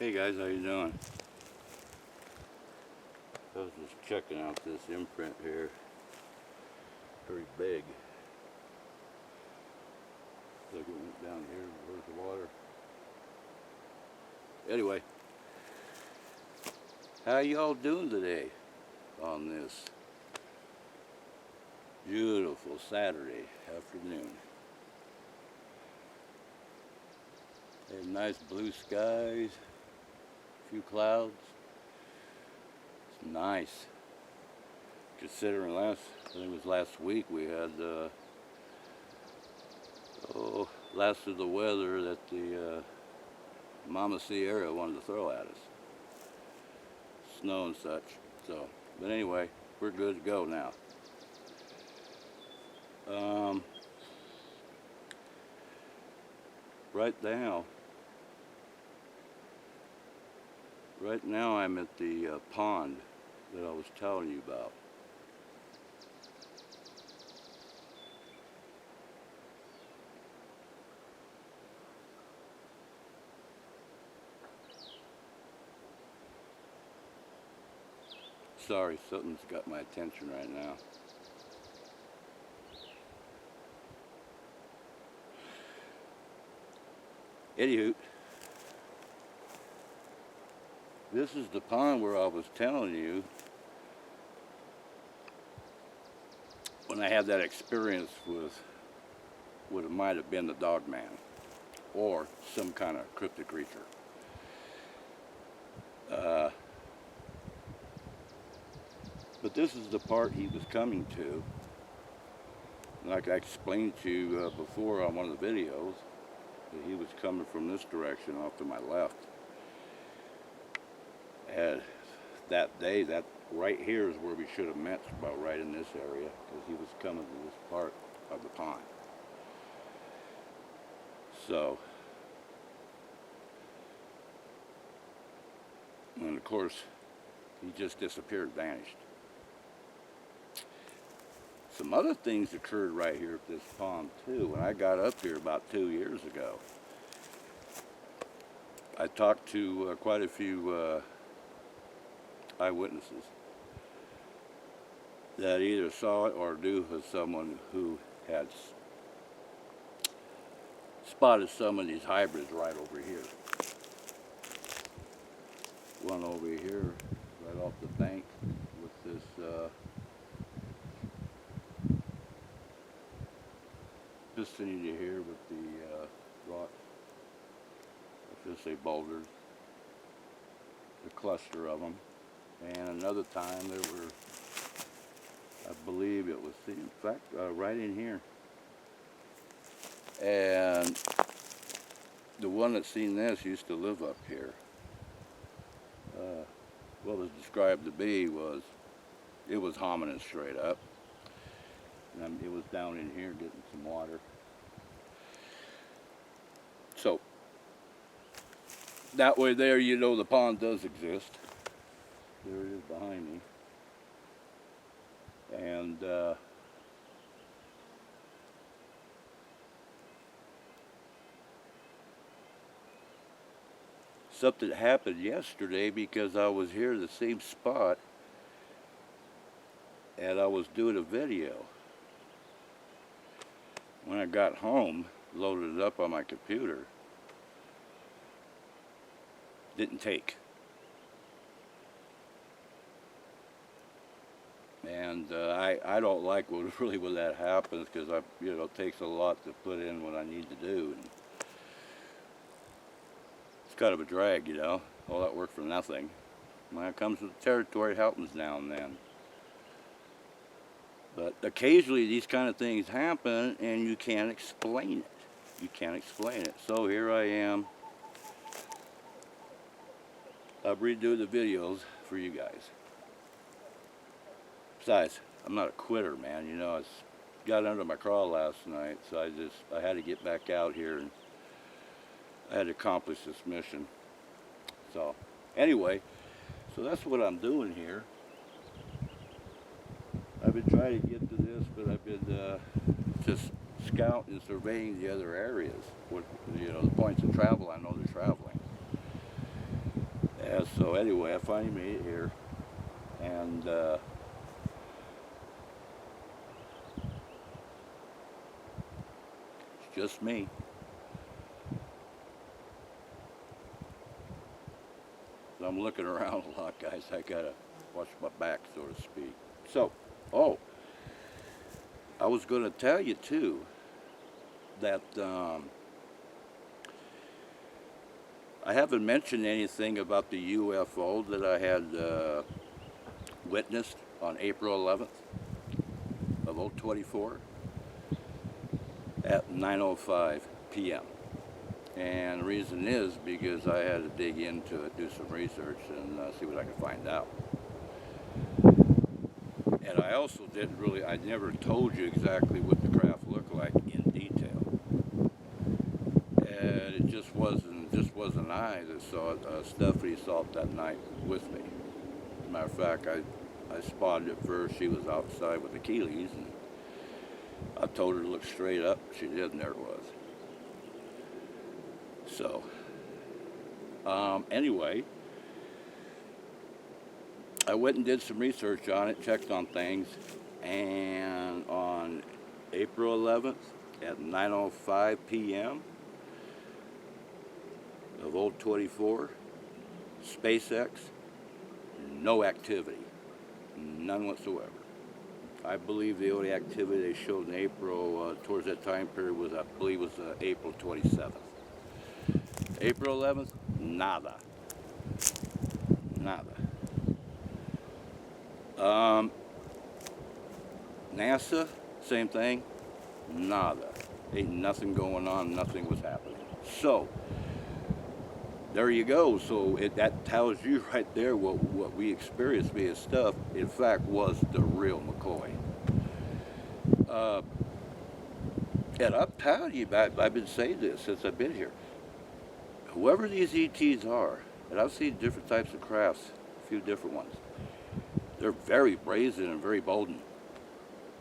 Hey guys, how you doing? I was just checking out this imprint here. Very big. Looks like it went down here. Where's the water? Anyway, how y'all doing today on this beautiful Saturday afternoon? Had nice blue skies, a few clouds. It's nice. Considering I think it was last week, we had last of the weather that the Mama Sierra wanted to throw at us. Snow and such. So, but anyway, we're good to go now. Right now I'm at the pond that I was telling you about. Sorry, something's got my attention right now. Anywho, this is the pond where I was telling you when I had that experience with what it might have been the dog man or some kind of cryptid creature. But this is the part he was coming to. Like I explained to you before on one of the videos, that he was coming from this direction off to my left. And that day, that right here is where we should have met, about right in this area, because he was coming to this part of the pond. So, and of course, he just disappeared, vanished. Some other things occurred right here at this pond too. When I got up here about 2 years ago, I talked to quite a few eyewitnesses that either saw it or knew of someone who had spotted some of these hybrids right over here. One over here, right off the bank, with this vicinity here with the rock, let's just say boulders, a cluster of them. And another time there were, I believe it was, in fact, right in here. And the one that seen this used to live up here. What was described to be was, it was hominid straight up. And it was down in here getting some water. So, that way there you know the pond does exist. There it is behind me. And something happened yesterday because I was here at the same spot and I was doing a video. When I got home, loaded it up on my computer, didn't take. And I don't like when that happens, because it takes a lot to put in what I need to do. And it's kind of a drag, all that work for nothing. When it comes with the territory, it happens now and then. But occasionally these kind of things happen and you can't explain it. You can't explain it. So here I am. I'll redo the videos for you guys. Besides, I'm not a quitter, man. I got under my crawl last night, so I had to get back out here and I had to accomplish this mission. So, anyway, so that's what I'm doing here. I've been trying to get to this, but I've been just scouting and surveying the other areas. The points of travel I know they're traveling. So anyway, I finally made it here, and it's just me. So I'm looking around a lot, guys. I gotta watch my back, so to speak. So, oh, I was gonna tell you too that I haven't mentioned anything about the UFO that I had witnessed on April 11th of 024 at 9:05 p.m. And the reason is because I had to dig into it, do some research, and see what I could find out. And I also didn't really, I never told you exactly what the craft looked like in detail. And it just wasn't I that saw it. Stephanie saw it that night with me. As a matter of fact, I spotted it first. She was outside with the Keeleys, and I told her to look straight up. She did, and there it was. So, anyway, I went and did some research on it, checked on things, and on April 11th at 9:05 p.m. of 024, SpaceX, no activity, none whatsoever. I believe the only activity they showed in April towards that time period was, I believe, was April 27th. April 11th, nada, nada. NASA, same thing, nada. Ain't nothing going on, nothing was happening. So, there you go. So that tells you right there what we experienced via stuff, in fact, was the real McCoy. And I'm telling you, I've been saying this since I've been here. Whoever these ETs are, and I've seen different types of crafts, a few different ones, they're very brazen and very bold.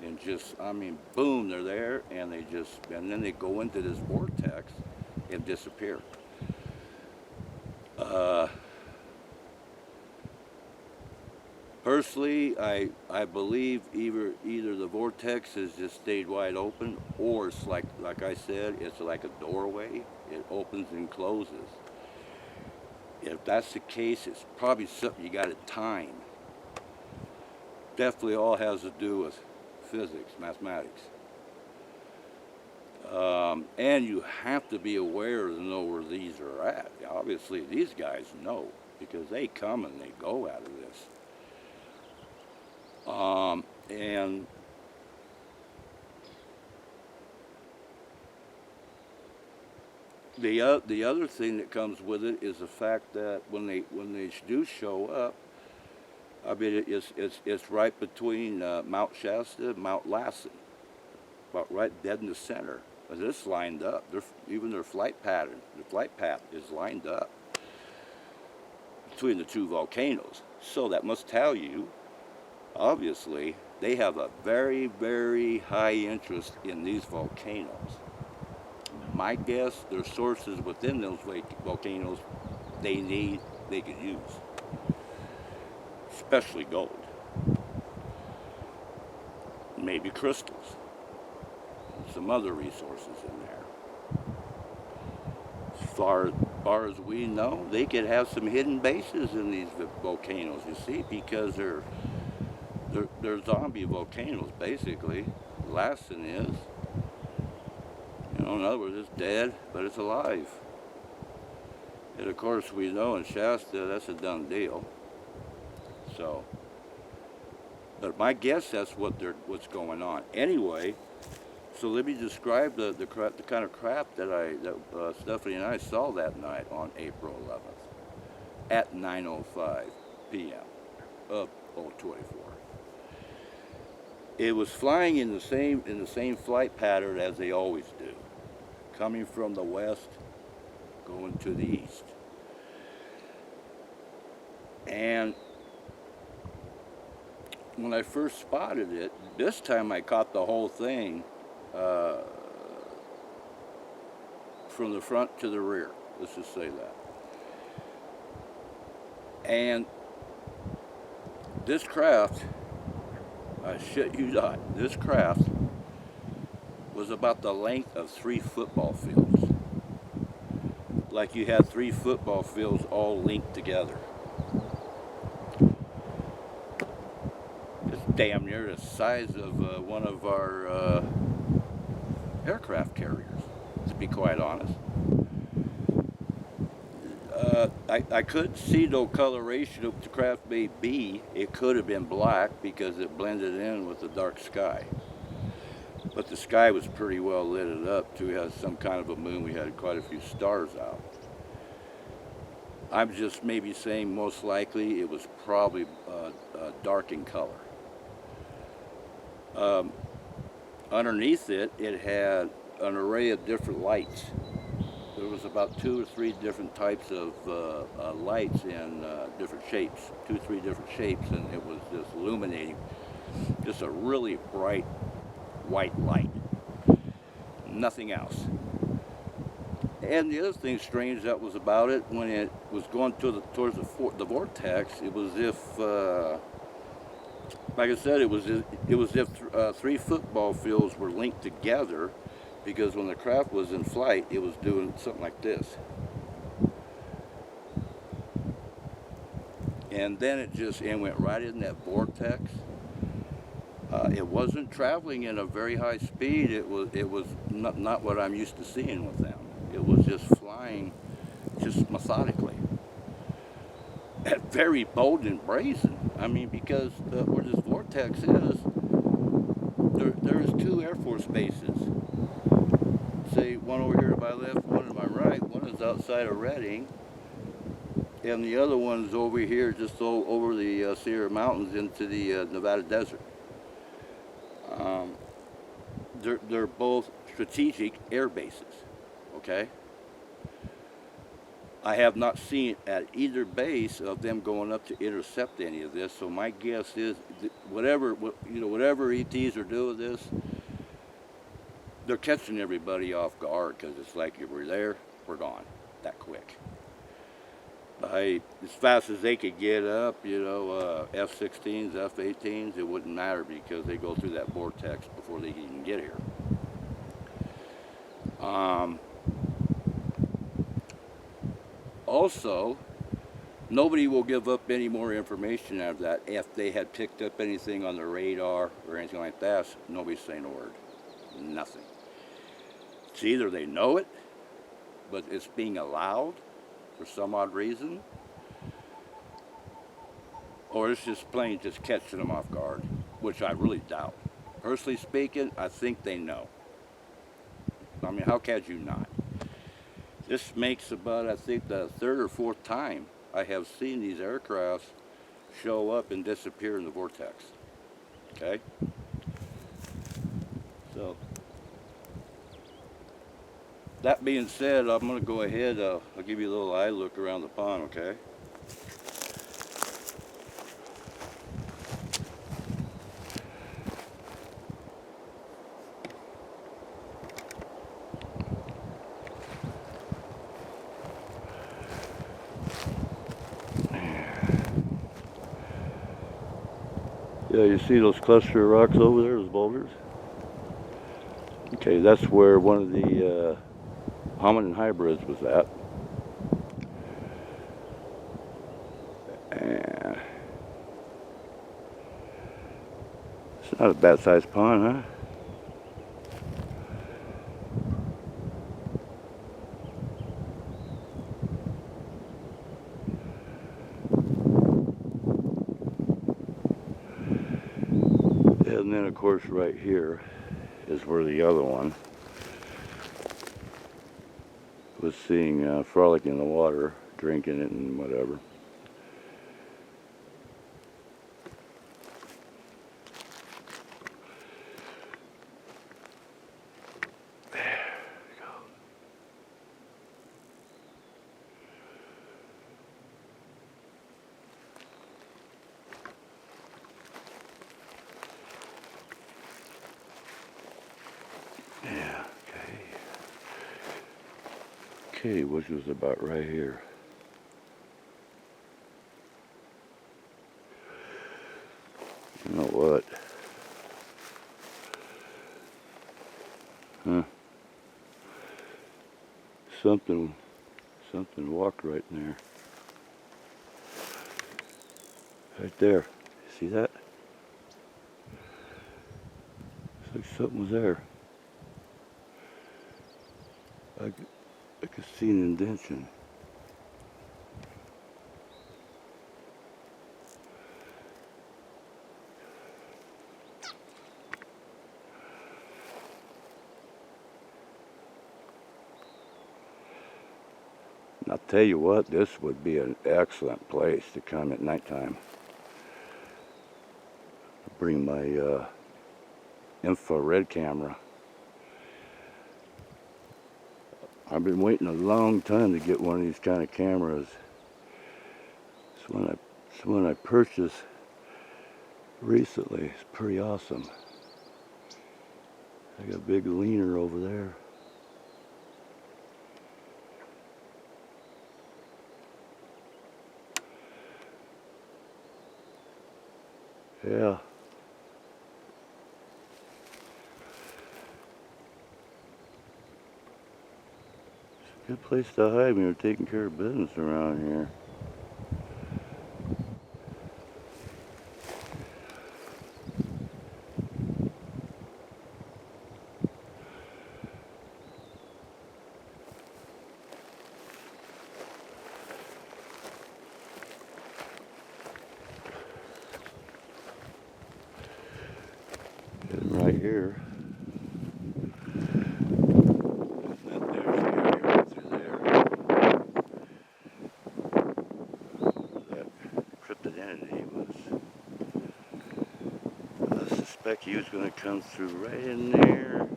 And just, I mean, boom, they're there, and and then they go into this vortex and disappear. Personally, I believe either the vortex has just stayed wide open, or it's like I said, it's like a doorway. It opens and closes. If that's the case, it's probably something you got to time. Definitely all has to do with physics, mathematics. And you have to be aware to know where these are at. Obviously, these guys know because they come and they go out of this. And the other thing that comes with it is the fact that when they do show up, I mean it's right between Mount Shasta and Mount Lassen, about right dead in the center. But it's lined up. Even their flight path is lined up between the two volcanoes. So that must tell you, obviously, they have a very, very high interest in these volcanoes. My guess, there's sources within those volcanoes they could use, especially gold, maybe crystals, and some other resources in there. As far as we know, they could have some hidden bases in these volcanoes, you see, because they're zombie volcanoes, basically. Lassen is. In other words, it's dead, but it's alive. And of course, we know in Shasta, that's a done deal. So, but my guess that's what's going on. Anyway, so let me describe the kind of craft that Stephanie and I saw that night on April 11th at 9:05 p.m. of 024. It was flying in the same flight pattern as they always do, coming from the west, going to the east. And when I first spotted it, this time I caught the whole thing from the front to the rear. Let's just say that. And this craft, I shit you not, this craft was about the length of 3 football fields. Like you had 3 football fields all linked together. It's damn near the size of one of our aircraft carriers, to be quite honest. I couldn't see no coloration of the craft may be. It could have been black because it blended in with the dark sky. But the sky was pretty well lit up too. We had some kind of a moon. We had quite a few stars out. I'm just maybe saying most likely it was probably dark in color. Underneath it, it had an array of different lights. There was about 2 or 3 different types of lights in different shapes, 2 or 3 different shapes, and it was just illuminating, just a really bright white light, nothing else. And the other thing strange that was about it, when it was going towards the vortex, it was if, like I said, it was if 3 football fields were linked together, because when the craft was in flight, it was doing something like this. And then it went right in that vortex. It wasn't traveling at a very high speed. It was not what I'm used to seeing with them. It was just flying, just methodically. Very bold and brazen. I mean, because where this vortex is, there's 2 Air Force bases. Say one over here to my left, one to my right. One is outside of Redding, and the other one's over here, just over the Sierra Mountains into the Nevada desert. They're both strategic air bases. Okay. I have not seen at either base of them going up to intercept any of this. So my guess is whatever ETs are doing this, they're catching everybody off guard, because it's like if we're there, we're gone that quick. As fast as they could get up, F-16s, F-18s, it wouldn't matter because they go through that vortex before they even get here. Also, nobody will give up any more information out of that. If they had picked up anything on the radar or anything like that, nobody's saying a word. Nothing. It's either they know it, but it's being allowed for some odd reason, or it's just plain just catching them off guard, which I really doubt. Personally speaking, I think they know. I mean, how could you not? This makes about, I think, the 3rd or 4th time I have seen these aircrafts show up and disappear in the vortex. Okay? So, that being said, I'm going to go ahead, I'll give you a little eye look around the pond, okay? Yeah, you see those cluster of rocks over there, those boulders? Okay, that's where one of the hominin hybrids was at. And it's not a bad sized pond, huh? And then, of course, right here is where the other one was seeing frolic in the water, drinking it and whatever. There we go. Yeah, okay, which was about right here. You know what? Huh. Something walked right in there. Right there. See that? Looks like something was there. I could see an indention. And I'll tell you what, this would be an excellent place to come at nighttime. Bring my infrared camera. I've been waiting a long time to get one of these kind of cameras. It's one I purchased recently. It's pretty awesome. I got a big leaner over there. Yeah. It's a good place to hide when you're taking care of business around here. And right here. I suspect he was going to come through right in there.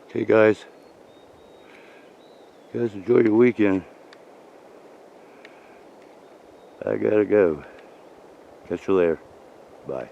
Okay, guys. You guys enjoy your weekend. I gotta go. Catch you later. Bye.